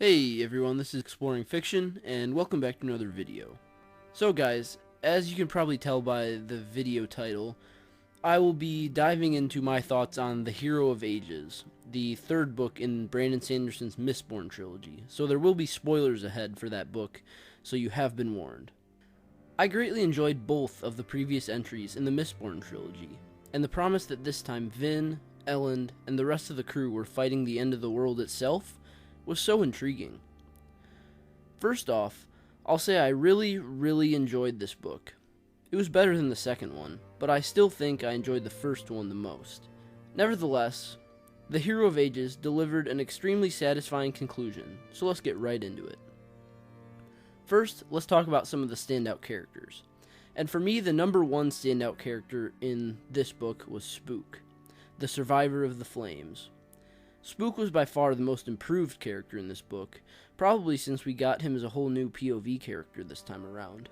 Hey everyone, this is Exploring Fiction, and welcome back to another video. So guys, as you can probably tell by the video title, I will be diving into my thoughts on The Hero of Ages, the third book in Brandon Sanderson's Mistborn trilogy, so there will be spoilers ahead for that book, so you have been warned. I greatly enjoyed both of the previous entries in the Mistborn trilogy, and the promise that this time Vin, Elend, and the rest of the crew were fighting the end of the world itself was so intriguing. First off, I'll say I really enjoyed this book. It was better than the second one, but I still think I enjoyed the first one the most. Nevertheless, The Hero of Ages delivered an extremely satisfying conclusion, so let's get right into it. First, let's talk about some of the standout characters. And for me, the number one standout character in this book was Spook, the survivor of the flames. Spook was by far the most improved character in this book, probably since we got him as a whole new POV character this time around.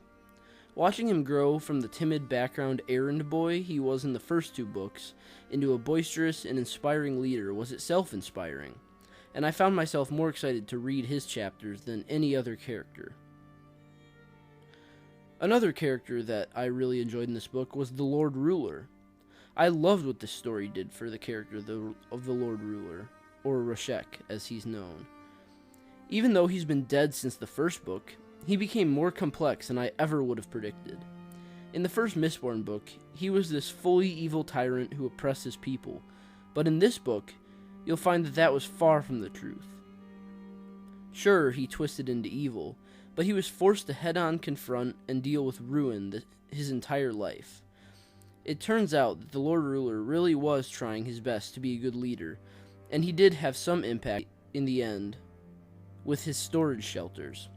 Watching him grow from the timid background errand boy he was in the first two books into a boisterous and inspiring leader was itself inspiring, and I found myself more excited to read his chapters than any other character. Another character that I really enjoyed in this book was the Lord Ruler. I loved what this story did for the character of the Lord Ruler, or Rashek as he's known. Even though he's been dead since the first book, he became more complex than I ever would have predicted. In the first Mistborn book, he was this fully evil tyrant who oppressed his people, but in this book, you'll find that that was far from the truth. Sure, he twisted into evil, but he was forced to head-on confront and deal with ruin his entire life. It turns out that the Lord Ruler really was trying his best to be a good leader, and he did have some impact in the end with his storage shelters.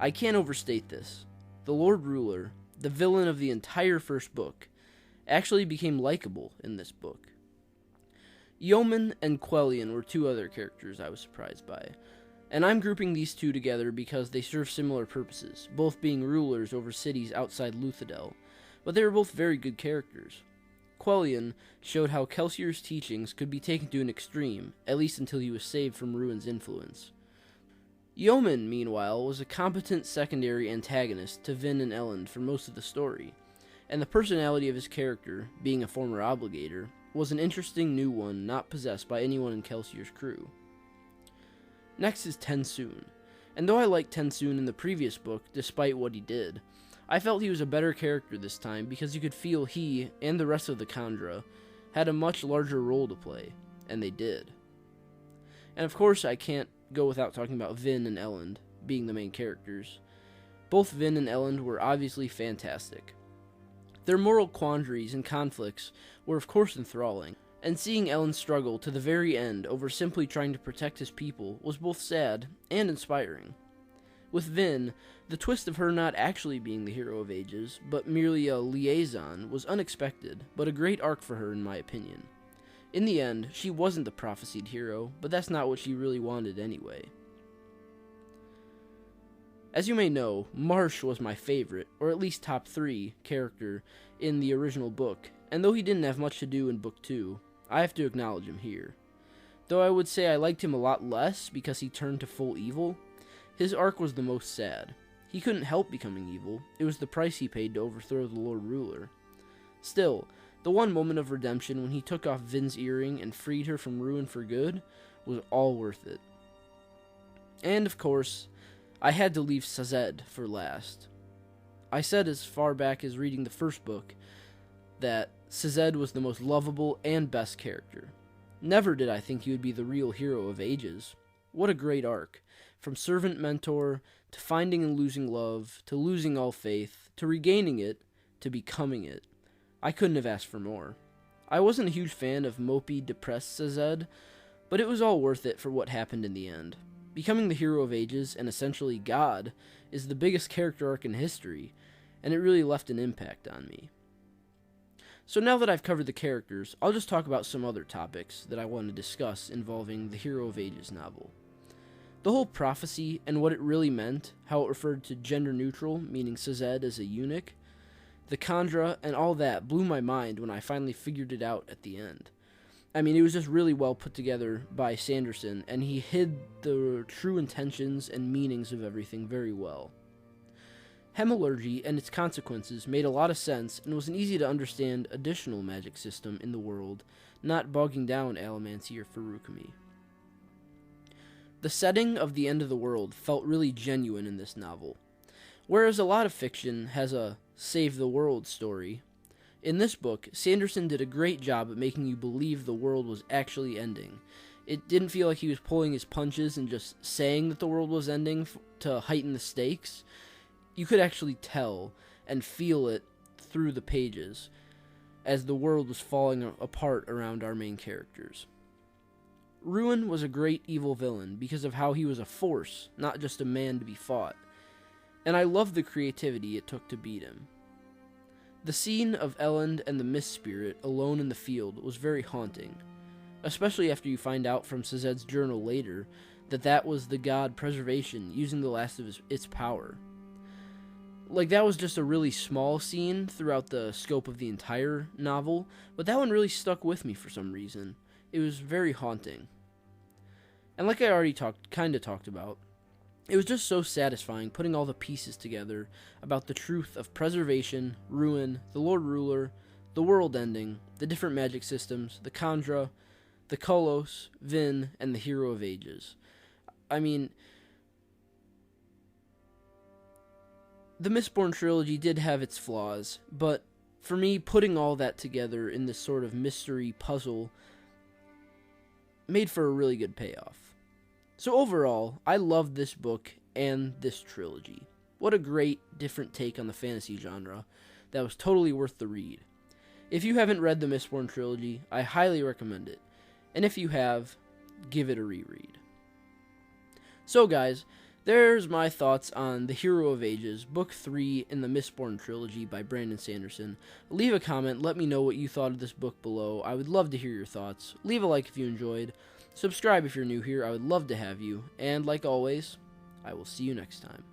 I can't overstate this. The Lord Ruler, the villain of the entire first book, actually became likable in this book. Yeoman and Quellion were two other characters I was surprised by, and I'm grouping these two together because they serve similar purposes, both being rulers over cities outside Luthadel, but they were both very good characters. Quellion showed how Kelsier's teachings could be taken to an extreme, at least until he was saved from Ruin's influence. Yeoman, meanwhile, was a competent secondary antagonist to Vin and Elend for most of the story, and the personality of his character, being a former obligator, was an interesting new one not possessed by anyone in Kelsier's crew. Next is Tensoon, and though I liked Tensoon in the previous book despite what he did, I felt he was a better character this time because you could feel he, and the rest of the Kandra, had a much larger role to play, and they did. And of course I can't go without talking about Vin and Elend, being the main characters. Both Vin and Elend were obviously fantastic. Their moral quandaries and conflicts were of course enthralling, and seeing Elend struggle to the very end over simply trying to protect his people was both sad and inspiring. With Vin, the twist of her not actually being the Hero of Ages, but merely a liaison, was unexpected, but a great arc for her in my opinion. In the end, she wasn't the prophesied hero, but that's not what she really wanted anyway. As you may know, Marsh was my favorite, or at least top 3, character in the original book, and though he didn't have much to do in Book 2, I have to acknowledge him here. Though I would say I liked him a lot less because he turned to full evil, his arc was the most sad. He couldn't help becoming evil, it was the price he paid to overthrow the Lord Ruler. Still, the one moment of redemption when he took off Vin's earring and freed her from ruin for good was all worth it. And of course, I had to leave Sazed for last. I said as far back as reading the first book that Sazed was the most lovable and best character. Never did I think he would be the real Hero of Ages. What a great arc. From servant mentor, to finding and losing love, to losing all faith, to regaining it, to becoming it. I couldn't have asked for more. I wasn't a huge fan of mopey, depressed Sazed, but it was all worth it for what happened in the end. Becoming the Hero of Ages, and essentially God, is the biggest character arc in history, and it really left an impact on me. So now that I've covered the characters, I'll just talk about some other topics that I want to discuss involving the Hero of Ages novel. The whole prophecy and what it really meant, how it referred to gender neutral, meaning Sazed as a eunuch, the Kandra and all that blew my mind when I finally figured it out at the end. I mean, it was just really well put together by Sanderson, and he hid the true intentions and meanings of everything very well. Hemorrhagy and its consequences made a lot of sense and was an easy to understand additional magic system in the world, not bogging down Allomancy or Furukami. The setting of the end of the world felt really genuine in this novel. Whereas a lot of fiction has a save the world story, in this book, Sanderson did a great job at making you believe the world was actually ending. It didn't feel like he was pulling his punches and just saying that the world was ending to heighten the stakes. You could actually tell and feel it through the pages as the world was falling apart around our main characters. Ruin was a great evil villain because of how he was a force, not just a man to be fought. And I loved the creativity it took to beat him. The scene of Elend and the Mist Spirit alone in the field was very haunting, especially after you find out from Sazed's journal later that that was the god Preservation using the last of its power. Like, that was just a really small scene throughout the scope of the entire novel, but that one really stuck with me for some reason. It was very haunting. And like I already talked about, it was just so satisfying putting all the pieces together about the truth of Preservation, Ruin, the Lord Ruler, the world ending, the different magic systems, the Kandra, the Kolos, Vin, and the Hero of Ages. I mean, the Mistborn trilogy did have its flaws, but for me, putting all that together in this sort of mystery puzzle made for a really good payoff. So overall, I loved this book and this trilogy. What a great, different take on the fantasy genre that was totally worth the read. If you haven't read the Mistborn trilogy, I highly recommend it. And if you have, give it a reread. So guys, there's my thoughts on The Hero of Ages, Book 3 in the Mistborn trilogy by Brandon Sanderson. Leave a comment, let me know what you thought of this book below. I would love to hear your thoughts. Leave a like if you enjoyed. Subscribe if you're new here, I would love to have you. And like always, I will see you next time.